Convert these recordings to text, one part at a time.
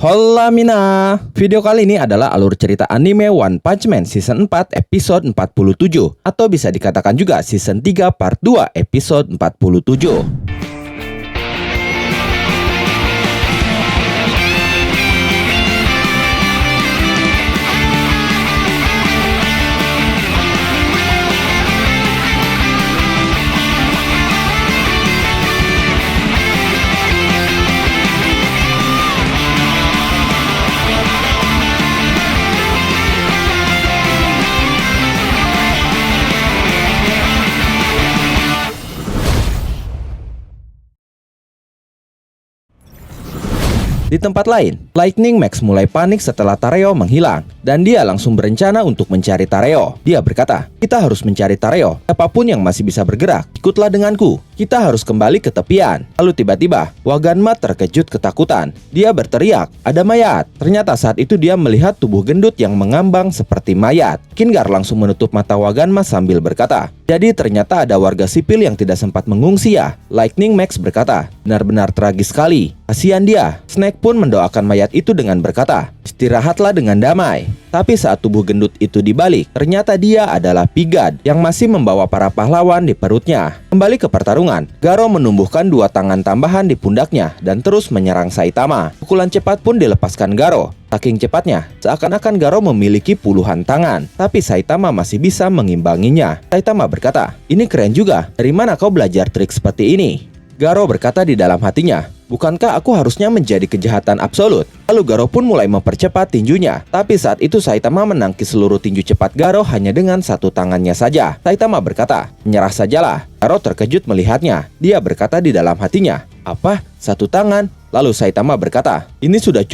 Hola Mina. Video kali ini adalah alur cerita anime One Punch Man Season 4 episode 47 atau bisa dikatakan juga Season 3 Part 2 episode 47. Di tempat lain, Lightning Max mulai panik setelah Tareo menghilang, dan dia langsung berencana untuk mencari Tareo. Dia berkata, "Kita harus mencari Tareo. Siapapun yang masih bisa bergerak, ikutlah denganku. Kita harus kembali ke tepian." Lalu tiba-tiba, Waganma terkejut ketakutan. Dia berteriak, "Ada mayat!" Ternyata saat itu dia melihat tubuh gendut yang mengambang seperti mayat. Kingar langsung menutup mata Waganma sambil berkata, "Jadi ternyata ada warga sipil yang tidak sempat mengungsi ya?" Lightning Max berkata, "Benar-benar tragis sekali. Kasihan dia." Snake pun mendoakan mayat itu dengan berkata, "Istirahatlah dengan damai." Tapi saat tubuh gendut itu dibalik, ternyata dia adalah Pigad yang masih membawa para pahlawan di perutnya. Kembali ke pertarungan, Garo menumbuhkan dua tangan tambahan di pundaknya dan terus menyerang Saitama. Pukulan cepat pun dilepaskan Garo. Saking cepatnya, seakan-akan Garo memiliki puluhan tangan, tapi Saitama masih bisa mengimbanginya. Saitama berkata, "Ini keren juga. Dari mana kau belajar trik seperti ini?" Garo berkata di dalam hatinya, "Bukankah aku harusnya menjadi kejahatan absolut?" Lalu Garo pun mulai mempercepat tinjunya. Tapi saat itu Saitama menangkis seluruh tinju cepat Garo hanya dengan satu tangannya saja. Saitama berkata, "Menyerah sajalah." Garo terkejut melihatnya. Dia berkata di dalam hatinya, "Apa? Satu tangan?" Lalu Saitama berkata, ini sudah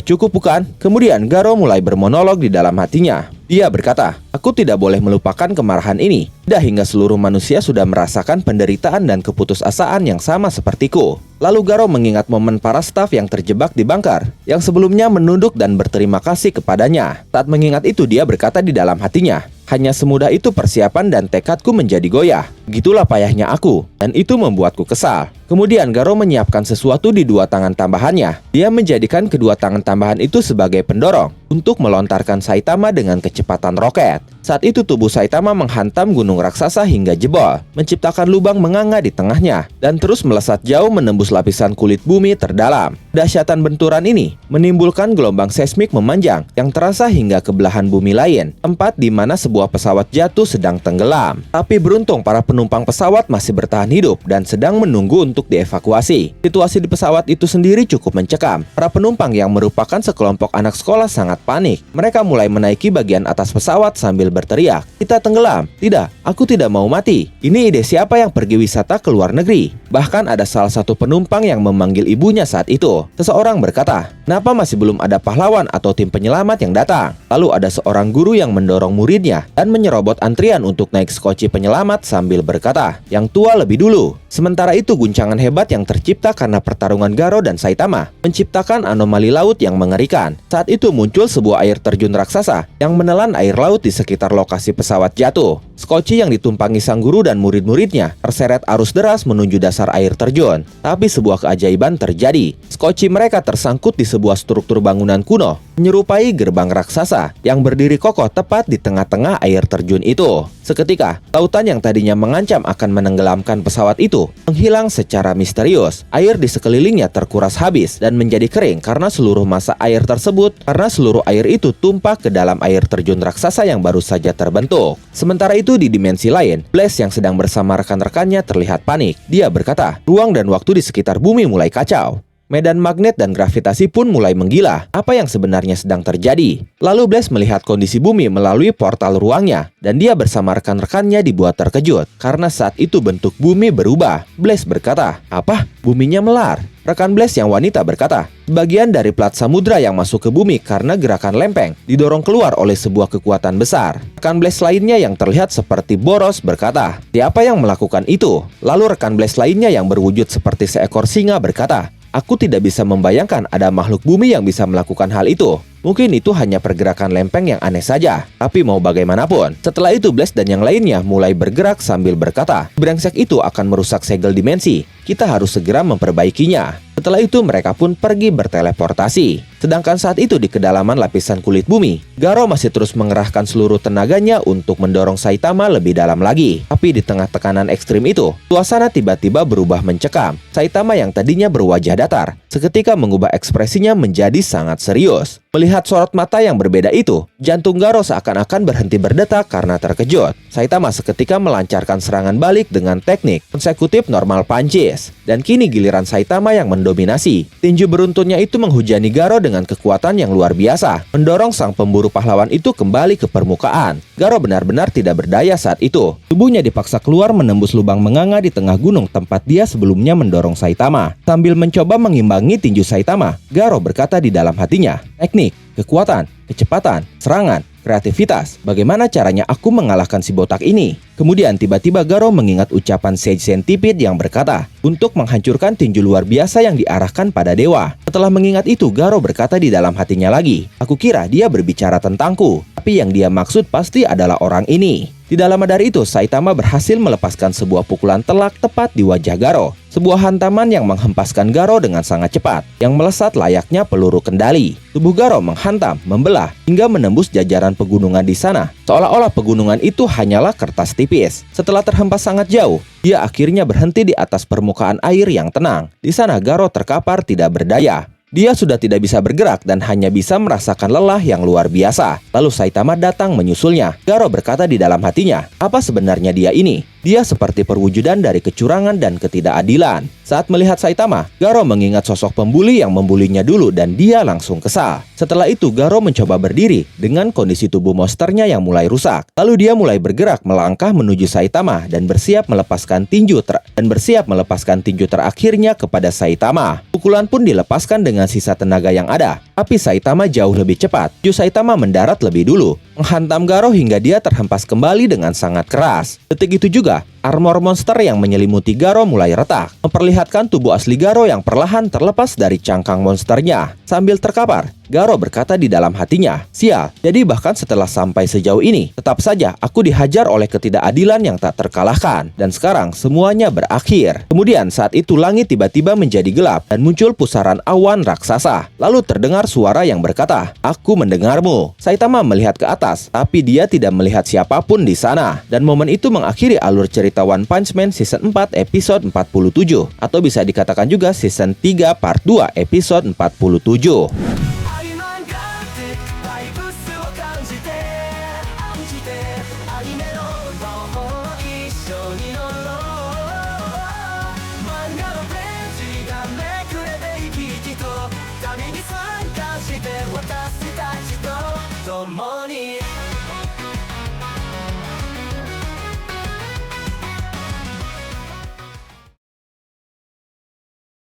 cukup bukan?" Kemudian Garo mulai bermonolog di dalam hatinya. Dia berkata, "Aku tidak boleh melupakan kemarahan ini. Tidak hingga seluruh manusia sudah merasakan penderitaan dan keputusasaan yang sama sepertiku." Lalu Garo mengingat momen para staf yang terjebak di bunker, yang sebelumnya menunduk dan berterima kasih kepadanya. Saat mengingat itu dia berkata di dalam hatinya, "Hanya semudah itu persiapan dan tekadku menjadi goyah. Begitulah payahnya aku, dan itu membuatku kesal." Kemudian Garo menyiapkan sesuatu di dua tangan tambahannya. Dia menjadikan kedua tangan tambahan itu sebagai pendorong untuk melontarkan Saitama dengan kecepatan roket. Saat itu tubuh Saitama menghantam gunung raksasa hingga jebol, menciptakan lubang menganga di tengahnya, dan terus melesat jauh menembus lapisan kulit bumi terdalam. Dahsyatan benturan ini menimbulkan gelombang seismik memanjang yang terasa hingga ke belahan bumi lain, tempat di mana sebuah pesawat jatuh sedang tenggelam. Tapi beruntung para penumpang pesawat masih bertahan hidup dan sedang menunggu untuk dievakuasi. Situasi di pesawat itu sendiri cukup mencekam. Para penumpang yang merupakan sekelompok anak sekolah sangat panik. Mereka mulai menaiki bagian atas pesawat sambil berteriak, "Kita tenggelam." "Tidak, aku tidak mau mati. Ini ide siapa yang pergi wisata ke luar negeri?" Bahkan ada salah satu penumpang yang memanggil ibunya saat itu. Seseorang berkata, "Kenapa masih belum ada pahlawan atau tim penyelamat yang datang?" Lalu ada seorang guru yang mendorong muridnya dan menyerobot antrian untuk naik skoci penyelamat sambil berkata, "Yang tua lebih dulu." Sementara itu guncangan hebat yang tercipta karena pertarungan Garo dan Saitama menciptakan anomali laut yang mengerikan. Saat itu muncul sebuah air terjun raksasa yang menelan air laut di sekitar lokasi pesawat jatuh. Skoci yang ditumpangi sang guru dan murid-muridnya terseret arus deras menuju dasar air terjun. Tapi sebuah keajaiban terjadi. Skoci mereka tersangkut di sebuah struktur bangunan kuno menyerupai gerbang raksasa yang berdiri kokoh tepat di tengah-tengah air terjun itu. Seketika, lautan yang tadinya mengancam akan menenggelamkan pesawat itu menghilang secara misterius. Air di sekelilingnya terkuras habis dan menjadi kering karena seluruh seluruh air itu tumpah ke dalam air terjun raksasa yang baru saja terbentuk. Sementara itu di dimensi lain, Blaze yang sedang bersama rekan-rekannya terlihat panik. Dia berkata, ruang dan waktu di sekitar bumi mulai kacau. Medan magnet dan gravitasi pun mulai menggila. Apa yang sebenarnya sedang terjadi? Lalu Blaze melihat kondisi bumi melalui portal ruangnya, dan dia bersama rekan-rekannya dibuat terkejut karena saat itu bentuk bumi berubah. Blaze berkata, "Apa? Buminya melar?" Rekan Blaze yang wanita berkata, "Bagian dari plat samudra yang masuk ke bumi karena gerakan lempeng didorong keluar oleh sebuah kekuatan besar." Rekan Blaze lainnya yang terlihat seperti Boros berkata, "Siapa yang melakukan itu?" Lalu rekan Blaze lainnya yang berwujud seperti seekor singa berkata, "Aku tidak bisa membayangkan ada makhluk bumi yang bisa melakukan hal itu. Mungkin itu hanya pergerakan lempeng yang aneh saja. Tapi mau bagaimanapun." Setelah itu Blaze dan yang lainnya mulai bergerak sambil berkata, "Brengsek itu akan merusak segel dimensi. Kita harus segera memperbaikinya." Setelah itu mereka pun pergi berteleportasi. Sedangkan saat itu di kedalaman lapisan kulit bumi, Garo masih terus mengerahkan seluruh tenaganya untuk mendorong Saitama lebih dalam lagi. Tapi di tengah tekanan ekstrim itu, suasana tiba-tiba berubah mencekam. Saitama yang tadinya berwajah datar, seketika mengubah ekspresinya menjadi sangat serius. Melihat sorot mata yang berbeda itu, jantung Garo seakan-akan berhenti berdetak karena terkejut. Saitama seketika melancarkan serangan balik dengan teknik konsekutif normal punches. Dan kini giliran Saitama yang mendominasi. Tinju beruntunnya itu menghujani Garo dengan kekuatan yang luar biasa, mendorong sang pemburu pahlawan itu kembali ke permukaan. Garo benar-benar tidak berdaya saat itu. Tubuhnya dipaksa keluar menembus lubang menganga di tengah gunung tempat dia sebelumnya mendorong Saitama. Sambil mencoba mengimbangi tinju Saitama, Garo berkata di dalam hatinya, teknik, kekuatan, kecepatan, serangan, kreativitas. Bagaimana caranya aku mengalahkan si botak ini? Kemudian tiba-tiba Garo mengingat ucapan Sage Centipede yang berkata, untuk menghancurkan tinju luar biasa yang diarahkan pada dewa. Setelah mengingat itu, Garo berkata di dalam hatinya lagi, aku kira dia berbicara tentangku, tapi yang dia maksud pasti adalah orang ini. Tidak lama dari itu, Saitama berhasil melepaskan sebuah pukulan telak tepat di wajah Garo. Sebuah hantaman yang menghempaskan Garo dengan sangat cepat, yang melesat layaknya peluru kendali. Tubuh Garo menghantam, membelah, hingga menembus jajaran pegunungan di sana. Seolah-olah pegunungan itu hanyalah kertas tipis. Setelah terhempas sangat jauh, dia akhirnya berhenti di atas permukaan air yang tenang. Di sana Garo terkapar tidak berdaya. Dia sudah tidak bisa bergerak dan hanya bisa merasakan lelah yang luar biasa. Lalu Saitama datang menyusulnya. Garo berkata di dalam hatinya, apa sebenarnya dia ini? Dia seperti perwujudan dari kecurangan dan ketidakadilan. Saat melihat Saitama, Garo mengingat sosok pembuli yang membulinya dulu dan dia langsung kesal. Setelah itu Garo mencoba berdiri dengan kondisi tubuh monsternya yang mulai rusak. Lalu dia mulai bergerak melangkah menuju Saitama dan bersiap melepaskan tinju terakhirnya kepada Saitama. Pukulan pun dilepaskan dengan sisa tenaga yang ada. Tapi Saitama jauh lebih cepat. Saitama mendarat lebih dulu, menghantam Garo hingga dia terhempas kembali dengan sangat keras. Detik itu juga, armor monster yang menyelimuti Garo mulai retak, memperlihatkan tubuh asli Garo yang perlahan terlepas dari cangkang monsternya. Sambil terkapar, Garo berkata di dalam hatinya, sial, jadi bahkan setelah sampai sejauh ini, tetap saja aku dihajar oleh ketidakadilan yang tak terkalahkan. Dan sekarang semuanya berakhir. Kemudian saat itu langit tiba-tiba menjadi gelap dan muncul pusaran awan raksasa. Lalu terdengar suara yang berkata, aku mendengarmu. Saitama melihat ke atas, tapi dia tidak melihat siapapun di sana. Dan momen itu mengakhiri alur cerita One Punch Man Season 4 episode 47, atau bisa dikatakan juga Season 3 Part 2 episode 47. More